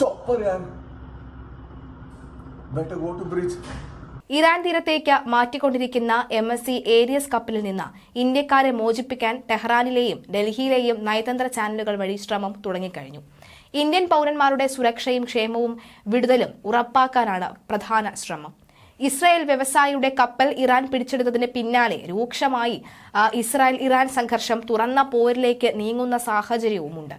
chopper, yaar. Better go to bridge. Iran തീരത്തേക്ക് മാറ്റിക്കൊണ്ടിരിക്കുന്ന MSC Arias കപ്പലിൽ നിന്ന് ഇന്ത്യക്കാരെ മോചിപ്പിക്കാൻ ടെഹ്റാനിലെയും ഡൽഹിയിലെയും നയതന്ത്ര ചാനലുകൾ വഴി ശ്രമം തുടങ്ങിക്കഴിഞ്ഞു. ഇന്ത്യൻ പൗരന്മാരുടെ സുരക്ഷയും ക്ഷേമവും വിടുതലും ഉറപ്പാക്കാനാണ് പ്രധാന ശ്രമം. ഇസ്രായേൽ വ്യവസായിയുടെ കപ്പൽ ഇറാൻ പിടിച്ചെടുത്തതിന് പിന്നാലെ രൂക്ഷമായി ഇസ്രായേൽ ഇറാൻ സംഘർഷം തുറന്ന പോരിലേക്ക് നീങ്ങുന്ന സാഹചര്യവുമുണ്ട്.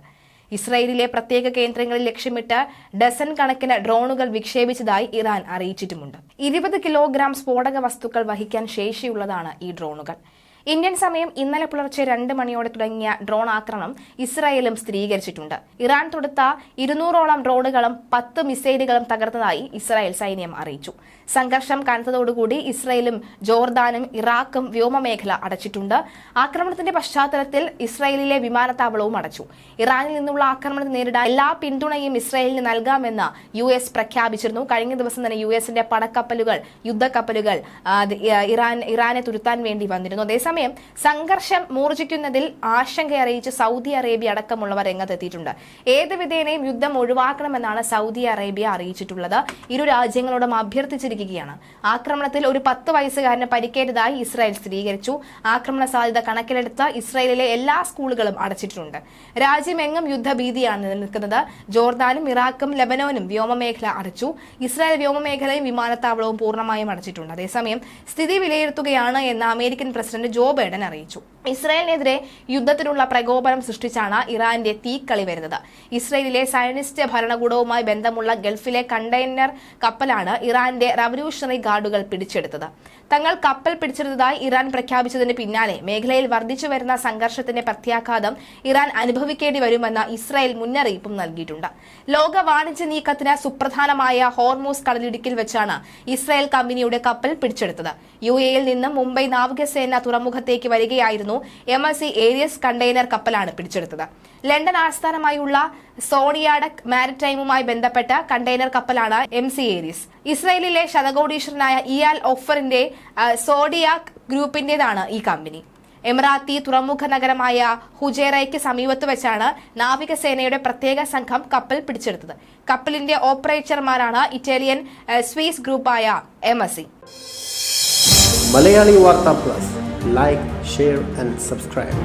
ഇസ്രായേലിലെ പ്രത്യേക കേന്ദ്രങ്ങളിൽ ലക്ഷ്യമിട്ട് ഡസൻ കണക്കിന് ഡ്രോണുകൾ വിക്ഷേപിച്ചതായി ഇറാൻ അറിയിച്ചിട്ടുമുണ്ട്. 20 കിലോഗ്രാം സ്ഫോടക വസ്തുക്കൾ വഹിക്കാൻ ശേഷിയുള്ളതാണ് ഈ ഡ്രോണുകൾ. ഇന്ത്യൻ സമയം ഇന്നലെ പുലർച്ചെ 2 മണിയോടെ തുടങ്ങിയ ഡ്രോൺ ആക്രമണം ഇസ്രായേലും സ്ഥിരീകരിച്ചിട്ടുണ്ട്. ഇറാൻ തൊടുത്ത 200ഓളം ഡ്രോണുകളും 10 മിസൈലുകളും തകർത്തതായി ഇസ്രായേൽ സൈന്യം അറിയിച്ചു. സംഘർഷം കനത്തതോടുകൂടി ഇസ്രായേലും ജോർദാനും ഇറാഖും വ്യോമമേഖല അടച്ചിട്ടുണ്ട്. ആക്രമണത്തിന്റെ പശ്ചാത്തലത്തിൽ ഇസ്രായേലിലെ വിമാനത്താവളവും അടച്ചു. ഇറാനിൽ നിന്നുള്ള ആക്രമണത്തെ നേരിടാൻ എല്ലാ പിന്തുണയും ഇസ്രായേലിന് നൽകാമെന്ന് US പ്രഖ്യാപിച്ചിരുന്നു. കഴിഞ്ഞ ദിവസം തന്നെ USന്റെ പടക്കപ്പലുകൾ, യുദ്ധക്കപ്പലുകൾ ഇറാനെ തുരുത്താൻ വേണ്ടി വന്നിരുന്നു. അതേസമയം സംഘർഷം മൂർജിക്കുന്നതിൽ ആശങ്ക അറിയിച്ച് സൗദി അറേബ്യ അടക്കമുള്ളവർ രംഗത്തെത്തിയിട്ടുണ്ട്. ഏത് വിധേനയും യുദ്ധം ഒഴിവാക്കണമെന്നാണ് സൗദി അറേബ്യ അറിയിച്ചിട്ടുള്ളത്. ഇരു രാജ്യങ്ങളോടും അഭ്യർത്ഥിച്ചിരിക്കുകയാണ്. ആക്രമണത്തിൽ ഒരു 10 വയസ്സുകാരന് പരിക്കേറ്റതായി ഇസ്രായേൽ സ്ഥിരീകരിച്ചു. ആക്രമണ സാധ്യത കണക്കിലെടുത്ത് ഇസ്രായേലിലെ എല്ലാ സ്കൂളുകളും അടച്ചിട്ടുണ്ട്. രാജ്യമെങ്ങും യുദ്ധഭീതിയാണ് നിലനിൽക്കുന്നത്. ജോർദാനും ഇറാഖും ലെബനോനും വ്യോമമേഖല അടച്ചു. ഇസ്രായേൽ വ്യോമമേഖലയും വിമാനത്താവളവും പൂർണ്ണമായും അടച്ചിട്ടുണ്ട്. അതേസമയം സ്ഥിതി വിലയിരുത്തുകയാണ് എന്ന് അമേരിക്കൻ പ്രസിഡന്റ് ജോ ബൈഡൻ അറിയിച്ചു. ഇസ്രായേലിനെതിരെ യുദ്ധത്തിനുള്ള പ്രകോപനം സൃഷ്ടിച്ചാണ് ഇറാന്റെ തീക്കളി വരുന്നത്. ഇസ്രായേലിലെ സയനിസ്റ്റ് ഭരണകൂടവുമായി ബന്ധമുള്ള ഗൾഫിലെ കണ്ടെയ്നർ കപ്പലാണ് ഇറാന്റെ റവല്യൂഷണറി ഗാർഡുകൾ പിടിച്ചെടുത്തത്. തങ്ങൾ കപ്പൽ പിടിച്ചെടുത്തതായി ഇറാൻ പ്രഖ്യാപിച്ചതിന് പിന്നാലെ മേഖലയിൽ വർദ്ധിച്ചുവരുന്ന സംഘർഷത്തിന്റെ പ്രത്യാഘാതം ഇറാൻ അനുഭവിക്കേണ്ടി വരുമെന്ന് ഇസ്രായേൽ മുന്നറിയിപ്പും നൽകിയിട്ടുണ്ട്. ലോക വാണിജ്യ നീക്കത്തിന് സുപ്രധാനമായ ഹോർമൂസ് കടലിടുക്കിൽ വെച്ചാണ് ഇസ്രായേൽ കമ്പനിയുടെ കപ്പൽ പിടിച്ചെടുത്തത്. UAEയിൽ നിന്നും മുംബൈ നാവികസേന തുറമുഖത്തേക്ക് വരികയായിരുന്നു MSC ഏരിയസ് കണ്ടെയ്നർ കപ്പലാണ് പിടിച്ചെടുത്തത്. ലണ്ടൻ ആസ്ഥാനമായുള്ള സോണിയാഡക് മാരിടൈമുമായി ബന്ധപ്പെട്ട കണ്ടെയ്നർ കപ്പലാണ് MC ഏരിയസ്. ഇസ്രായേലിലെ ശതകോടീശ്വരനായ ഇയാൽ ഒഫറിന്റെ സോഡിയാക് ഗ്രൂപ്പിന്റേതാണ് ഈ കമ്പനി. എമിറാത്തി തുറമുഖ നഗരമായ ഹുജൈറയ്ക്ക് സമീപത്ത് വെച്ചാണ് നാവികസേനയുടെ പ്രത്യേക സംഘം കപ്പൽ പിടിച്ചെടുത്തത്. കപ്പലിന്റെ ഓപ്പറേറ്റർമാരാണ് ഇറ്റാലിയൻ സ്വീസ് ഗ്രൂപ്പായ MSC. Malayali Warta Plus, like, share and subscribe.